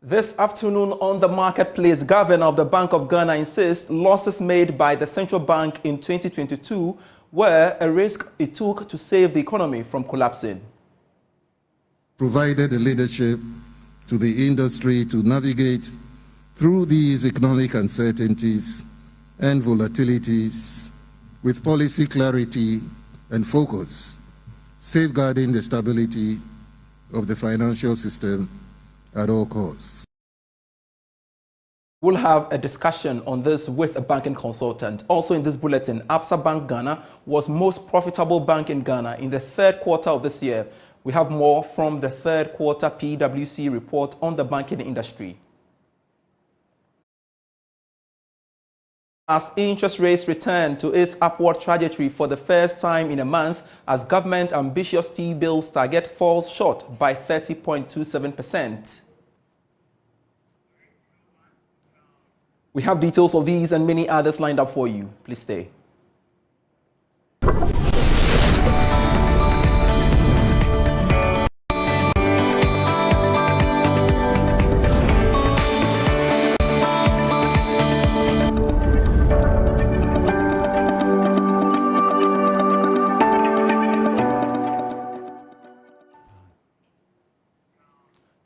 This afternoon on the marketplace, Governor of the Bank of Ghana insists losses made by the central bank in 2022 were a risk it took to save the economy from collapsing. Provided the leadership to the industry to navigate through these economic uncertainties and volatilities with policy clarity and focus, safeguarding the stability of the financial system at all costs. We'll have a discussion on this with a banking consultant. Also in this bulletin, Absa Bank Ghana was most profitable bank in Ghana in the third quarter of this year. We have more from the third quarter PwC report on the banking industry. As interest rates return to its upward trajectory for the first time in a month, as government ambitious T-bills target falls short by 30.27%. We have details of these and many others lined up for you. Please stay.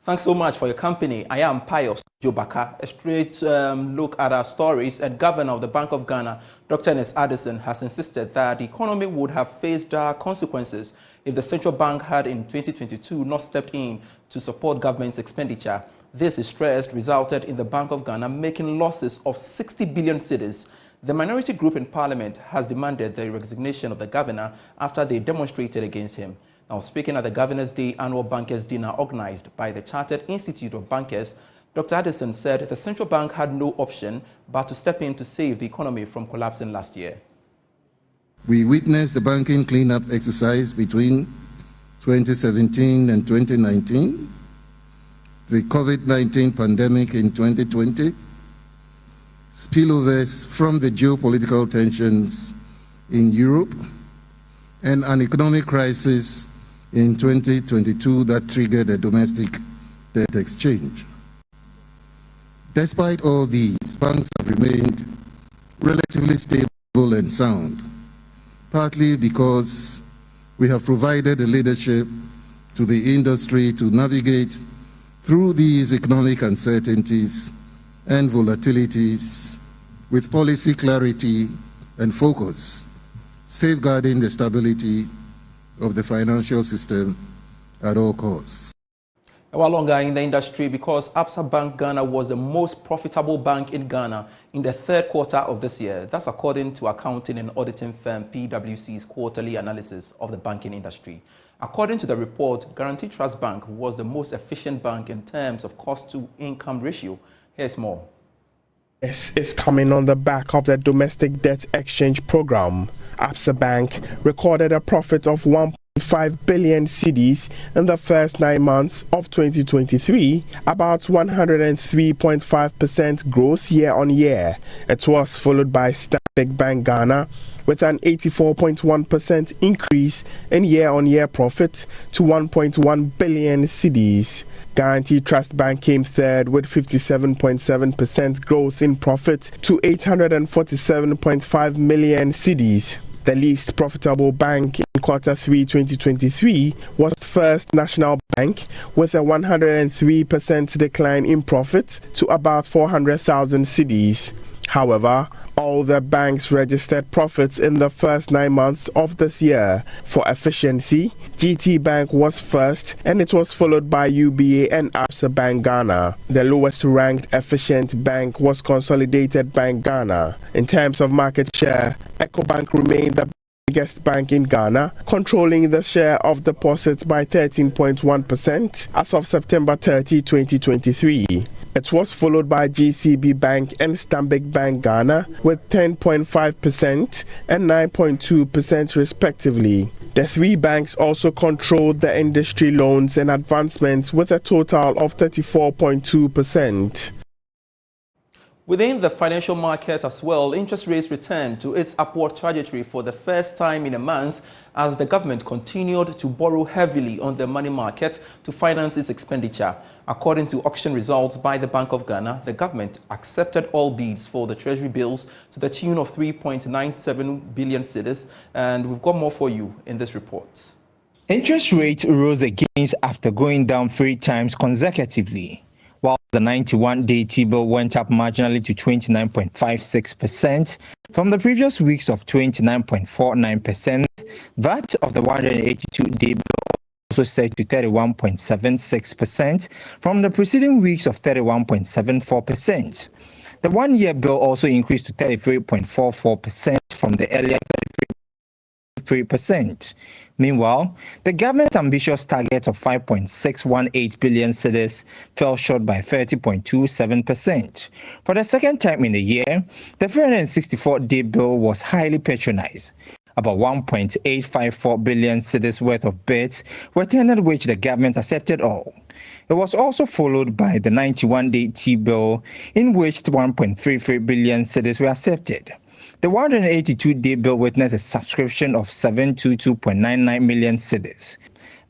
Thanks so much for your company. I am Pious, Backah. A straight look at our stories. And Governor of the Bank of Ghana, Dr. Ernest Addison, has insisted that the economy would have faced dire consequences if the central bank had in 2022 not stepped in to support government's expenditure. This, is stressed, resulted in the Bank of Ghana making losses of 60 billion cedis. The minority group in Parliament has demanded the resignation of the governor after they demonstrated against him. Now, speaking at the Governor's Day annual bankers dinner organized by the Chartered Institute of Bankers, Dr. Addison said the central bank had no option but to step in to save the economy from collapsing last year. We witnessed the banking cleanup exercise between 2017 and 2019, the COVID-19 pandemic in 2020, spillovers from the geopolitical tensions in Europe, and an economic crisis in 2022 that triggered a domestic debt exchange. Despite all these, banks have remained relatively stable and sound, partly because we have provided the leadership to the industry to navigate through these economic uncertainties and volatilities with policy clarity and focus, safeguarding the stability of the financial system at all costs. While longer in the industry, because Absa Bank Ghana was the most profitable bank in Ghana in the third quarter of this year. That's according to accounting and auditing firm PwC's quarterly analysis of the banking industry. According to the report, Guaranty Trust Bank was the most efficient bank in terms of cost-to-income ratio. Here's more. This is coming on the back of the domestic debt exchange program. Absa Bank recorded a profit of 1.5 billion cedis in the first 9 months of 2023, about 103.5% growth year-on-year. It was followed by Stanbic Bank Ghana with an 84.1% increase in year-on-year profit to 1.1 billion cedis. Guaranty Trust Bank came third with 57.7% growth in profit to 847.5 million cedis. The least profitable bank in Q3 2023 was First National Bank with a 103% decline in profit to about 400,000 cedis. However, all the banks registered profits in the first 9 months of this year. For efficiency, GT Bank was first and it was followed by UBA and Absa Bank Ghana. The lowest ranked efficient bank was Consolidated Bank Ghana. In terms of market share, EcoBank remained the biggest bank in Ghana, controlling the share of deposits by 13.1% as of September 30, 2023. It was followed by GCB Bank and Stanbic Bank Ghana with 10.5% and 9.2% respectively. The three banks also controlled the industry loans and advancements with a total of 34.2%. Within the financial market as well, interest rates returned to its upward trajectory for the first time in a month as the government continued to borrow heavily on the money market to finance its expenditure. According to auction results by the Bank of Ghana, the government accepted all bids for the treasury bills to the tune of 3.97 billion cedis, and we've got more for you in this report. Interest rates rose again after going down 3 times consecutively. While the 91-day T-bill went up marginally to 29.56% from the previous weeks of 29.49%, that of the 182-day bill also set to 31.76% from the preceding weeks of 31.74%. The one-year bill also increased to 33.44% from the earlier 33%. Meanwhile, the government's ambitious target of 5.618 billion cedis fell short by 30.27%. For the second time in a year, the 364-day bill was highly patronized. About 1.854 billion cedis worth of bids were tendered, which the government accepted all. It was also followed by the 91-day T-bill, in which 1.33 billion cedis were accepted. The 182-day bill witnessed a subscription of 722.99 million cedis.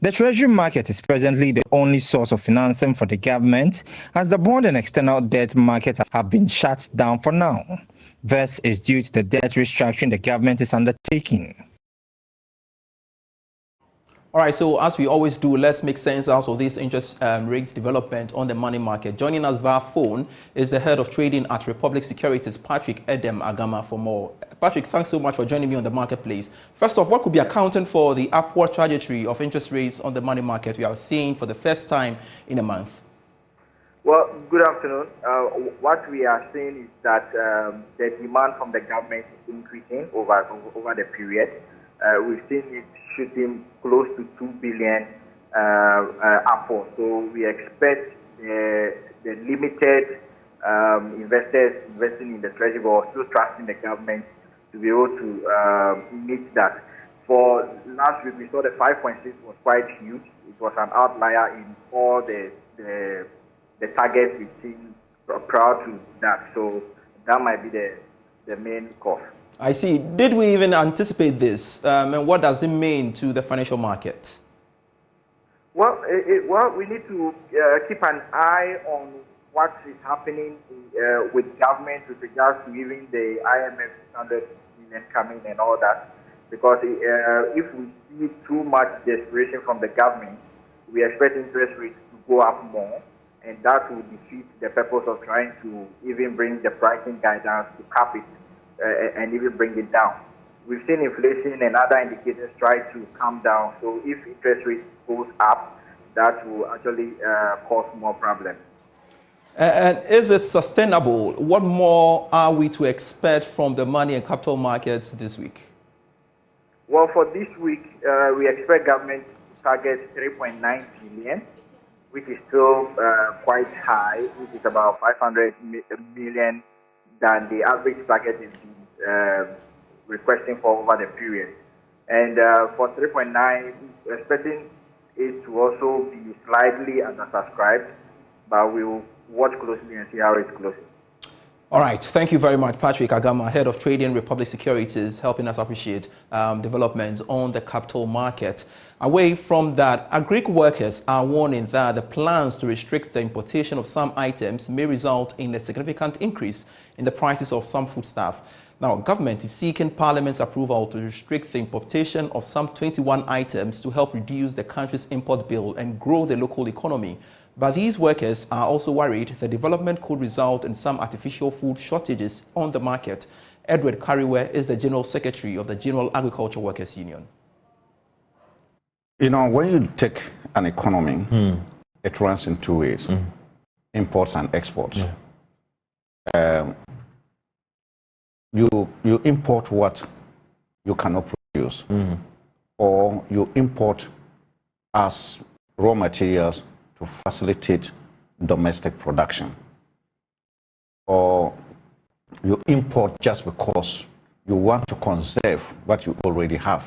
The treasury market is presently the only source of financing for the government, as the bond and external debt markets have been shut down for now. This is due to the debt restructuring the government is undertaking. All right, so as we always do, let's make sense out of this interest rates development on the money market. Joining us via phone is the head of trading at Republic Securities, Patrick Edem Agama, for more. Patrick, thanks so much for joining me on the marketplace. First off, what could be accounting for the upward trajectory of interest rates on the money market we are seeing for the first time in a month? Well, good afternoon. What we are seeing is that the demand from the government is increasing over the period. We've seen it shooting close to 2 billion upward. So we expect the limited investors investing in the treasury or still trusting the government to be able to meet that. For last week, we saw the 5.6 was quite huge. It was an outlier in all the targets we've seen prior to that. So that might be the main cause. I see. Did we even anticipate this? And what does it mean to the financial market? Well, we need to keep an eye on what is happening with government with regards to even the IMF 100 million coming and all that. Because if we see too much desperation from the government, we expect interest rates to go up more, and that will defeat the purpose of trying to even bring the pricing guidance to cap it. And even bring it down. We've seen inflation and other indicators try to come down. So if interest rate goes up, that will actually cause more problems. And is it sustainable? What more are we to expect from the money and capital markets this week? Well, for this week, we expect government to target 3.9 billion, which is still quite high, which is about 500 million than the average target is requesting for over the period. And for 3.9, expecting it to also be slightly undersubscribed, but we'll watch closely and see how it's closing. All right. Thank you very much, Patrick Agama, head of trading Republic Securities, helping us appreciate developments on the capital market. Away from that, agric workers are warning that the plans to restrict the importation of some items may result in a significant increase in the prices of some foodstuff. Now, government is seeking Parliament's approval to restrict the importation of some 21 items to help reduce the country's import bill and grow the local economy. But these workers are also worried the development could result in some artificial food shortages on the market. Edward Kariwe is the General Secretary of the General Agriculture Workers Union. You know, when you take an economy, it runs in two ways, imports and exports. You import what you cannot produce, or you import as raw materials to facilitate domestic production, or you import just because you want to conserve what you already have.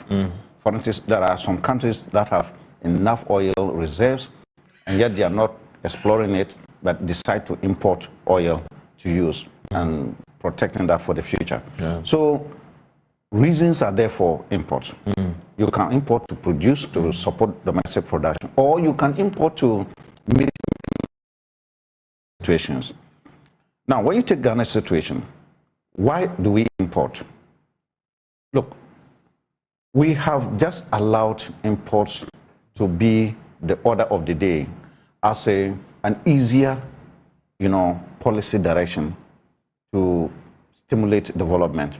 For instance, there are some countries that have enough oil reserves, and yet they are not exploring it, but decide to import oil to use and protecting that for the future. So reasons are there for imports. You can import to produce, to support domestic production, or you can import to meet situations. Now, when you take Ghana's situation, why do we import? Look, we have just allowed imports to be the order of the day as an easier, policy direction to stimulate development.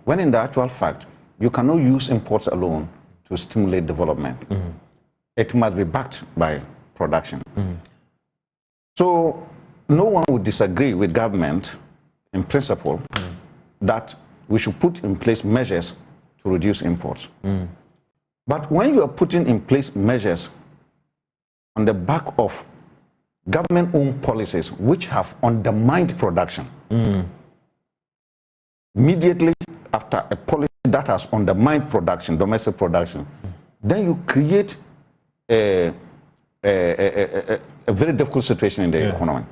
When in the actual fact, you cannot use imports alone to stimulate development. It must be backed by production. So no one would disagree with government in principle that we should put in place measures to reduce imports. But when you are putting in place measures on the back of government-owned policies which have undermined production, immediately after a policy that has undermined production, domestic production, then you create a very difficult situation in the economy.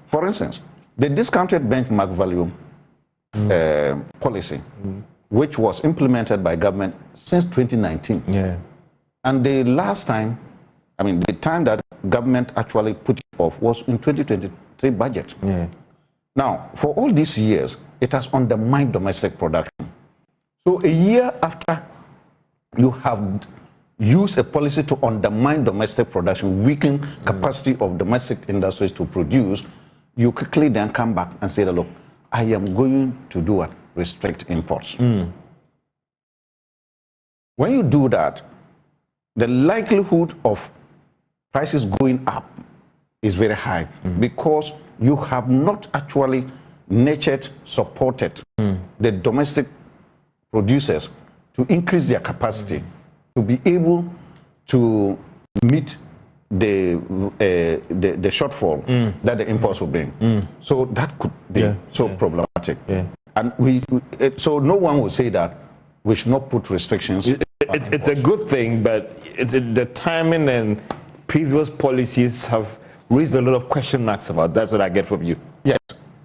For instance, the discounted benchmark value policy, which was implemented by government since 2019. And the last time, the time that government actually put it off was in 2023 budget. Now, for all these years, it has undermined domestic production. So a year after you have used a policy to undermine domestic production, weaken capacity of domestic industries to produce, you quickly then come back and say, look, I am going to do what? Restrict imports. When you do that, the likelihood of prices going up is very high because you have not actually nurtured, supported the domestic producers to increase their capacity to be able to meet the shortfall that the imports will bring. So that could be problematic. And so no one will say that we should not put restrictions. It's a good thing, but the timing and previous policies have raised a lot of question marks about. That's what I get from you. Yes.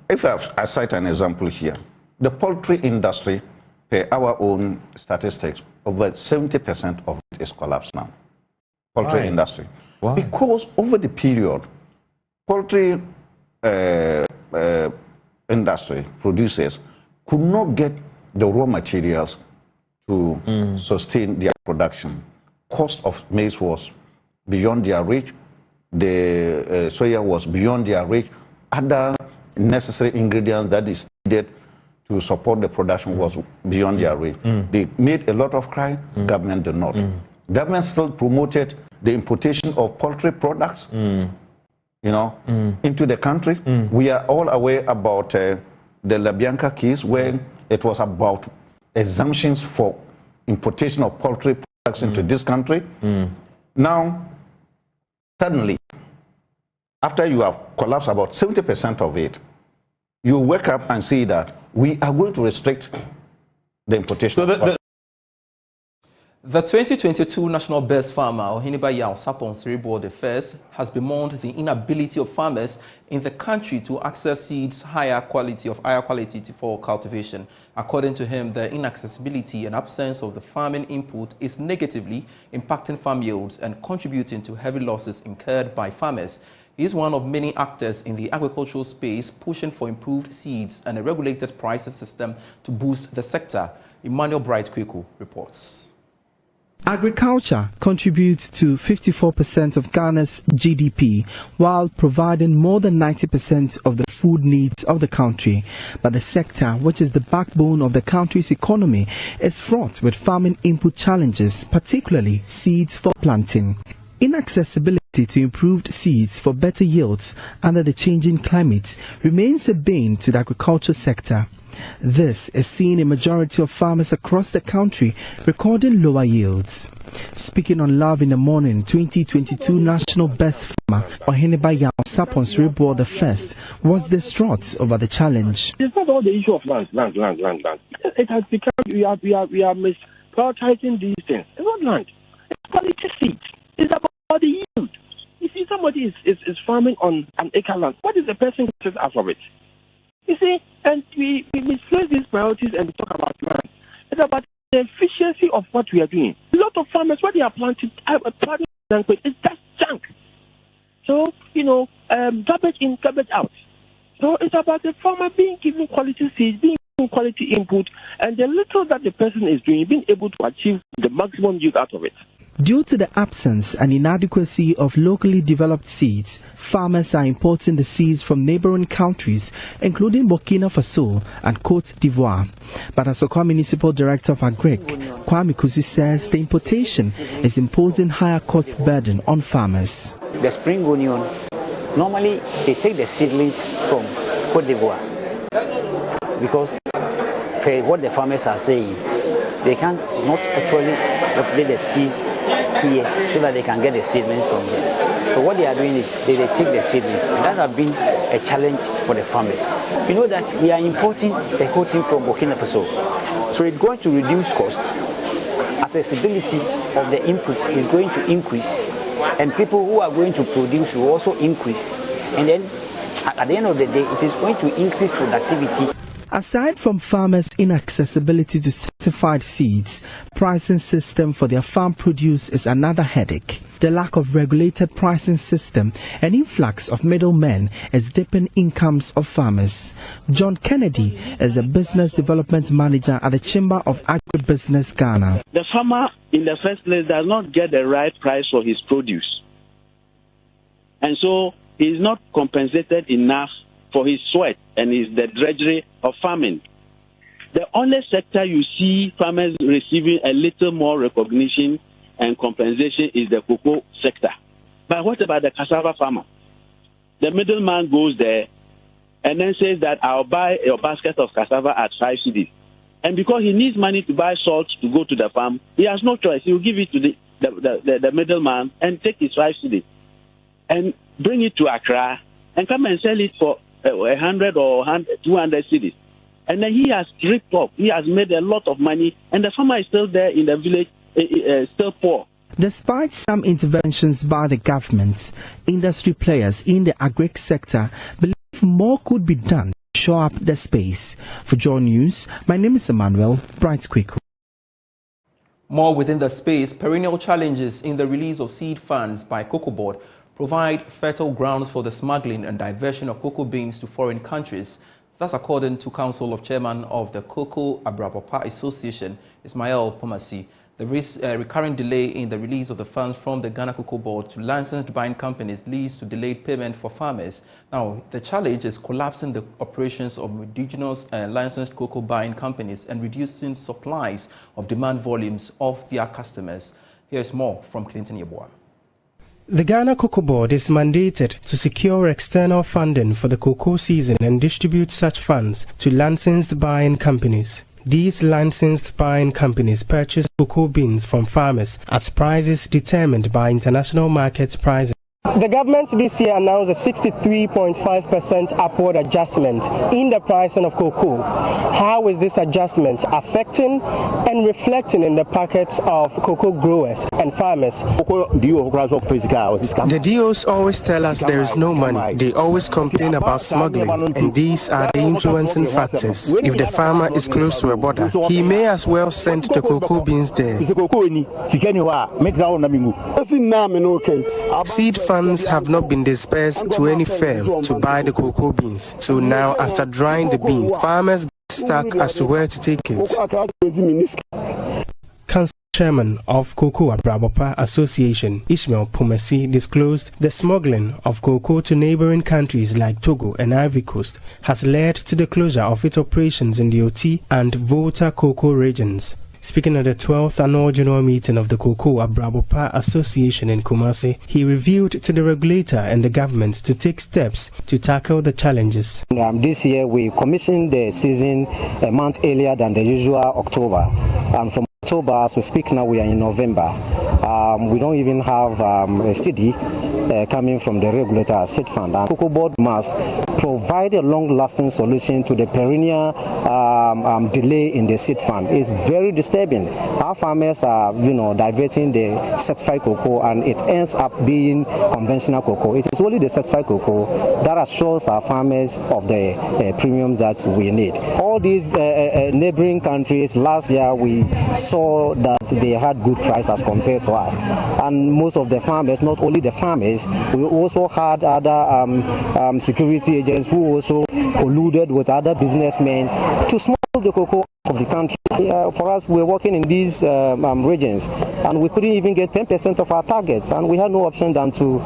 If I cite an example here, the poultry industry, per our own statistics, over 70% of it is collapsed now. Poultry industry. Why? Because over the period, poultry industry producers could not get the raw materials to sustain their production. Cost of maize was beyond their reach. The soya was beyond their reach. Other necessary ingredients that is needed to support the production was beyond their reach. They made a lot of cry, government did not. Government still promoted the importation of poultry products, into the country. We are all aware about the La Bianca case where it was about exemptions for importation of poultry products into this country. Now, suddenly, after you have collapsed about 70% of it, you wake up and see that we are going to restrict the importation. So the 2022 National Best Farmer, Backah Sapon the first, has bemoaned the inability of farmers in the country to access seeds higher quality for cultivation. According to him, the inaccessibility and absence of the farming input is negatively impacting farm yields and contributing to heavy losses incurred by farmers. He is one of many actors in the agricultural space pushing for improved seeds and a regulated pricing system to boost the sector. Emmanuel Bright-Kweku reports. Agriculture contributes to 54% of Ghana's GDP, while providing more than 90% of the food needs of the country. But the sector, which is the backbone of the country's economy, is fraught with farming input challenges, particularly seeds for planting. Inaccessibility to improved seeds for better yields under the changing climate remains a bane to the agriculture sector. This is seen in majority of farmers across the country recording lower yields. Speaking on Love in the Morning, 2022 National Best Farmer Backah Sapon the first was distraught over the challenge. It's not all the issue of land. It has become we are misprioritizing these things. It's not land. It's quality seeds. It's about the yield. You see, somebody is farming on an acre land. What is the person who says out of it? You see, and we misplace these priorities and we talk about land. It's about the efficiency of what we are doing. A lot of farmers, what they are planting, it's just junk. So, garbage in, garbage out. So it's about the farmer being given quality seeds, being given quality input, and the little that the person is doing, being able to achieve the maximum use out of it. Due to the absence and inadequacy of locally developed seeds, farmers are importing the seeds from neighboring countries, including Burkina Faso and Cote d'Ivoire. But Asokwa Municipal Director of Agric, Kwame Kusi, says the importation is imposing higher cost burden on farmers. The spring onion, normally they take the seedlings from Cote d'Ivoire because per what the farmers are saying, they can not actually cultivate the seeds here so that they can get the seedlings from there. So what they are doing is they take the seedlings, and that has been a challenge for the farmers. You know that we are importing the whole thing from Burkina Faso, so it's going to reduce costs. Accessibility of the inputs is going to increase, and people who are going to produce will also increase. And then at the end of the day, it is going to increase productivity. Aside from farmers' inaccessibility to certified seeds, pricing system for their farm produce is another headache. The lack of regulated pricing system and influx of middlemen is dipping incomes of farmers. John Kennedy is the business development manager at the Chamber of Agribusiness Ghana. The farmer, in the first place, does not get the right price for his produce. And so he is not compensated enough for his sweat and the drudgery of farming. The only sector you see farmers receiving a little more recognition and compensation is the cocoa sector. But what about the cassava farmer? The middleman goes there and then says that I'll buy a basket of cassava at 5 cedis. And because he needs money to buy salt to go to the farm, he has no choice. He will give it to the middleman and take his 5 cedis and bring it to Accra and come and sell it for 100 or 200 cedis. And then he has ripped off. He has made a lot of money, and the farmer is still there in the village, still poor. Despite some interventions by the government, industry players in the agric sector believe more could be done to show up the space. For Joy News, my name is Emmanuel Bright-Quick. More within the space, perennial challenges in the release of seed funds by Cocoa Board provide fertile grounds for the smuggling and diversion of cocoa beans to foreign countries. That's according to Council of Chairman of the Cocoa Abrabapa Association, Ismail Pomasi. The recurring delay in the release of the funds from the Ghana Cocoa Board to licensed buying companies leads to delayed payment for farmers. Now, the challenge is collapsing the operations of indigenous licensed cocoa buying companies and reducing supplies of demand volumes of their customers. Here's more from Clinton Yeboah. The Ghana Cocoa Board is mandated to secure external funding for the cocoa season and distribute such funds to licensed buying companies. These licensed buying companies purchase cocoa beans from farmers at prices determined by international market prices. The government this year announced a 63.5% upward adjustment in the pricing of cocoa. How is this adjustment affecting and reflecting in the pockets of cocoa growers and farmers? The DOs always tell us there is no money. They always complain about smuggling, and these are the influencing factors. If the farmer is close to a border, he may as well send the cocoa beans there. Seed funds have not been dispersed to any firm to buy the cocoa beans. So now, after drying the beans, farmers get stuck as to where to take it. Council Chairman of Cocoa Abrabapa Association, Ismail Pomasi, disclosed the smuggling of cocoa to neighboring countries like Togo and Ivory Coast has led to the closure of its operations in the Oti and Volta cocoa regions. Speaking at the 12th annual general meeting of the Cocoa Abrabapa Association in Kumasi, he revealed to the regulator and the government to take steps to tackle the challenges. This year we commissioned the season a month earlier than the usual October. And from October, as we speak now, we are in November. We don't even have a CD coming from the regulator seed fund. And Cocoa Board must provide a long-lasting solution to the perennial delay in the seed fund. It's very disturbing. Our farmers are, diverting the certified cocoa, and it ends up being conventional cocoa. It is only the certified cocoa that assures our farmers of the premiums that we need. All these neighboring countries, last year we saw that they had good price as compared to us, and most of the farmers, not only the farmers, we also had other security agents who also colluded with other businessmen to smuggle the cocoa of the country. For us, we're working in these regions, and we couldn't even get 10% of our targets, and we had no option than to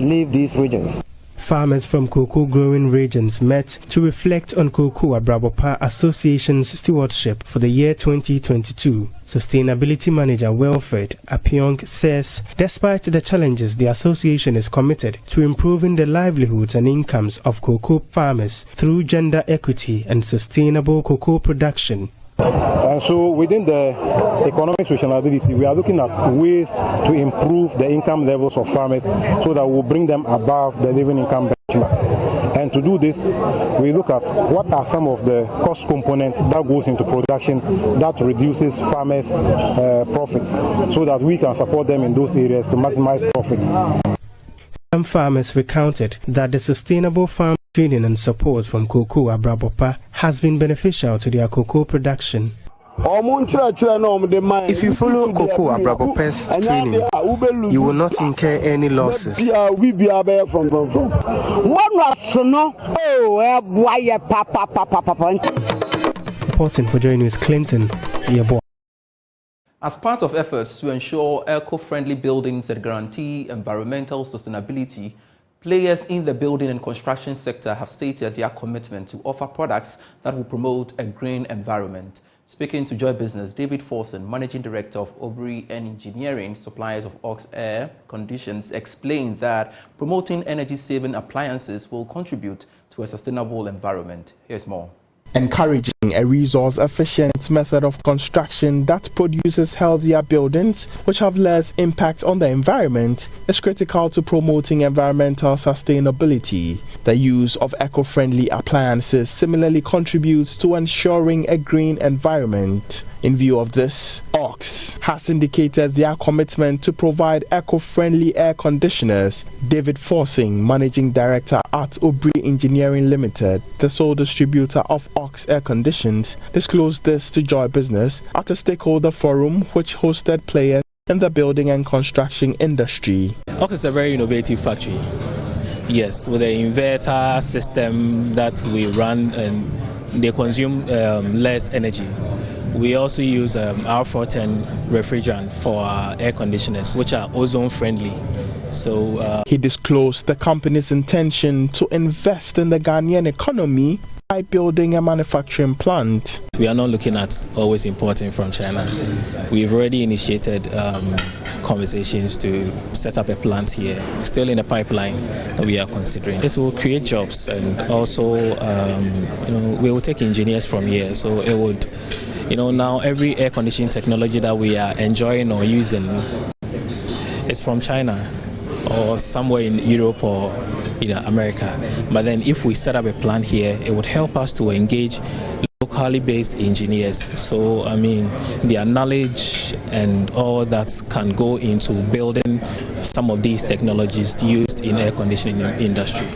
leave these regions. Farmers from cocoa growing regions met to reflect on Cocoa Abrabopa Association's stewardship for the year 2022. Sustainability Manager Wilfred Apiong says despite the challenges, the association is committed to improving the livelihoods and incomes of cocoa farmers through gender equity and sustainable cocoa production. And so within the economic sustainability, we are looking at ways to improve the income levels of farmers so that we'll bring them above the living income benchmark. And to do this, we look at what are some of the cost components that goes into production that reduces farmers' profit, so that we can support them in those areas to maximize profit. Some farmers recounted that the sustainable farm training and support from Cocoa Abrabopa has been beneficial to their cocoa production. If you follow Cocoa Abrabopa's training, you will not incur any losses. Reporting for Joy News, Clinton, Yabo. As part of efforts to ensure eco-friendly buildings that guarantee environmental sustainability, players in the building and construction sector have stated their commitment to offer products that will promote a green environment. Speaking to Joy Business, David Forson, Managing Director of Aubrey Engineering, suppliers of Ox Air Conditions, explained that promoting energy-saving appliances will contribute to a sustainable environment. Here's more. Encouraging a resource-efficient method of construction that produces healthier buildings which have less impact on the environment is critical to promoting environmental sustainability. The use of eco-friendly appliances similarly contributes to ensuring a green environment. In view of this, Ox has indicated their commitment to provide eco-friendly air conditioners. David Forsing, Managing Director at Aubrey Engineering Limited, the sole distributor of Ox Air Conditions, disclosed this to Joy Business at a stakeholder forum which hosted players in the building and construction industry. Ox is a very innovative factory. Yes, with the inverter system that we run, and they consume less energy. We also use R410 refrigerant for our air conditioners, which are ozone friendly. So he disclosed the company's intention to invest in the Ghanaian economy by building a manufacturing plant. We are not looking at always importing from China. We've already initiated conversations to set up a plant here, still in the pipeline that we are considering. This will create jobs, and also we will take engineers from here, so it would, now every air conditioning technology that we are enjoying or using is from China or somewhere in Europe or America. But then if we set up a plant here, it would help us to engage locally based engineers. So their knowledge and all that can go into building some of these technologies used in air conditioning industry.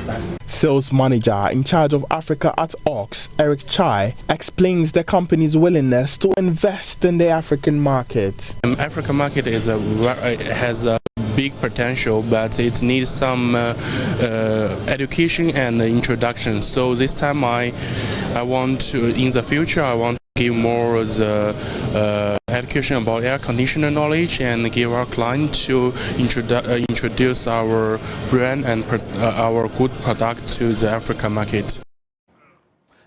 Sales manager in charge of Africa at Ox, Eric Chai, explains the company's willingness to invest in the African market. African market has a big potential, but it needs some education and introduction. So this time I want to, in the future, I want to give more the education about air conditioner knowledge and give our client to introduce our brand and our good product to the African market.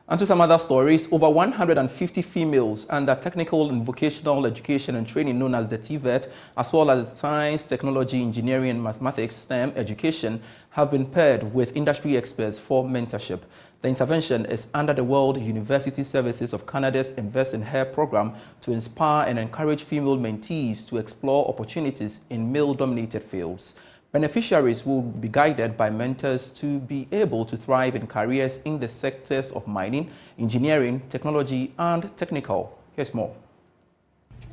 And to some other stories, over 150 females under technical and vocational education and training known as the TVET, as well as science, technology, engineering and mathematics STEM education have been paired with industry experts for mentorship. The intervention is under the World University Services of Canada's Invest in Her program to inspire and encourage female mentees to explore opportunities in male-dominated fields. Beneficiaries will be guided by mentors to be able to thrive in careers in the sectors of mining, engineering, technology, and technical. Here's more.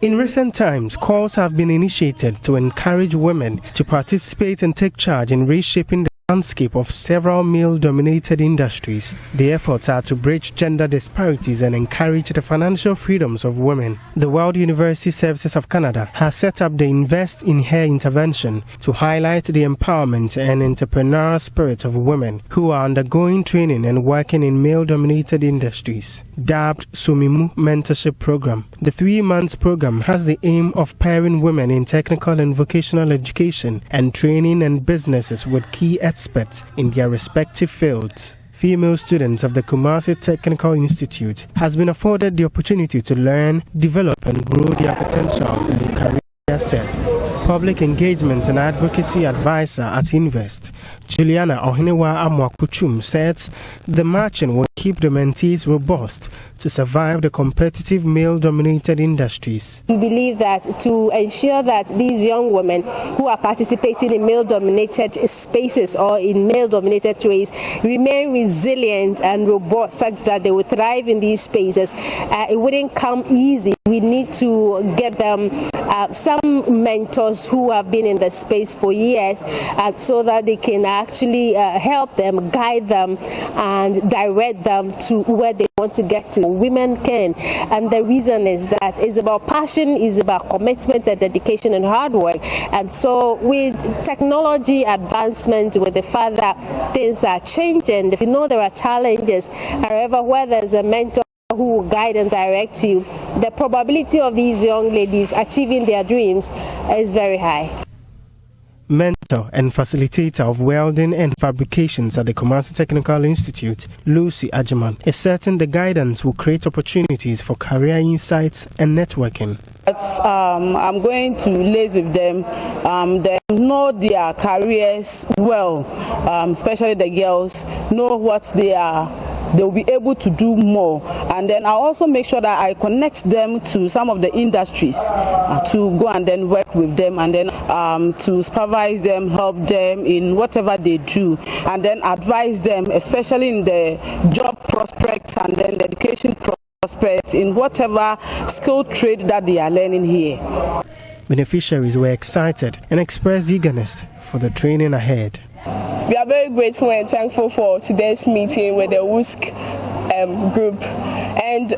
In recent times, calls have been initiated to encourage women to participate and take charge in reshaping the landscape of several male-dominated industries. The efforts are to bridge gender disparities and encourage the financial freedoms of women. The World University Services of Canada has set up the Invest in Her intervention to highlight the empowerment and entrepreneurial spirit of women who are undergoing training and working in male-dominated industries. Dubbed Sumimu Mentorship Program, the 3-month program has the aim of pairing women in technical and vocational education and training and businesses with key experts in their respective fields. Female students of the Kumasi Technical Institute has been afforded the opportunity to learn, develop and grow their potentials and career sets. Public Engagement and Advocacy Advisor at Invest, Juliana Ohinewa Amwakuchum, said the matching will keep the mentees robust to survive the competitive male-dominated industries. We believe that to ensure that these young women who are participating in male-dominated spaces or in male-dominated trades remain resilient and robust such that they will thrive in these spaces, it wouldn't come easy. We need to get them some mentors who have been in the space for years so that they can actually help them, guide them and direct them to where they want to get to. Women can, and the reason is that it's about passion, it's about commitment and dedication and hard work. And so with technology advancement, with the fact that things are changing, if you know there are challenges, however, where there's a mentor who will guide and direct you, the probability of these young ladies achieving their dreams is very high. Mentor and facilitator of welding and fabrications at the Kumasi Technical Institute, Lucy Ajiman, is certain the guidance will create opportunities for career insights and networking. I'm going to liaise with them, they know their careers well, especially the girls, know what they'll be able to do more, and then I'll also make sure that I connect them to some of the industries to go and then work with them, and then to supervise them, help them in whatever they do, and then advise them, especially in the job prospects and then the education prospects in whatever skill trade that they are learning here. Beneficiaries were excited and expressed eagerness for the training ahead. We are very grateful and thankful for today's meeting with the WUSC group, and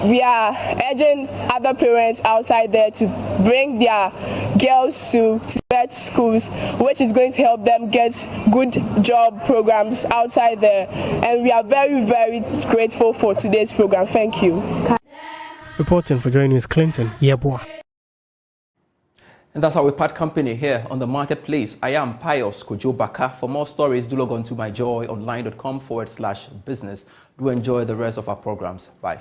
we are urging other parents outside there to bring their girls to vet schools, which is going to help them get good job programs outside there, and we are very, very grateful for today's program. Thank you. Reporting for Joy News, Clinton Yeboah. And that's how we part company here on the marketplace. I am Pious Kojo Backah. For more stories, do log on to myjoyonline.com/business. Do enjoy the rest of our programs. Bye.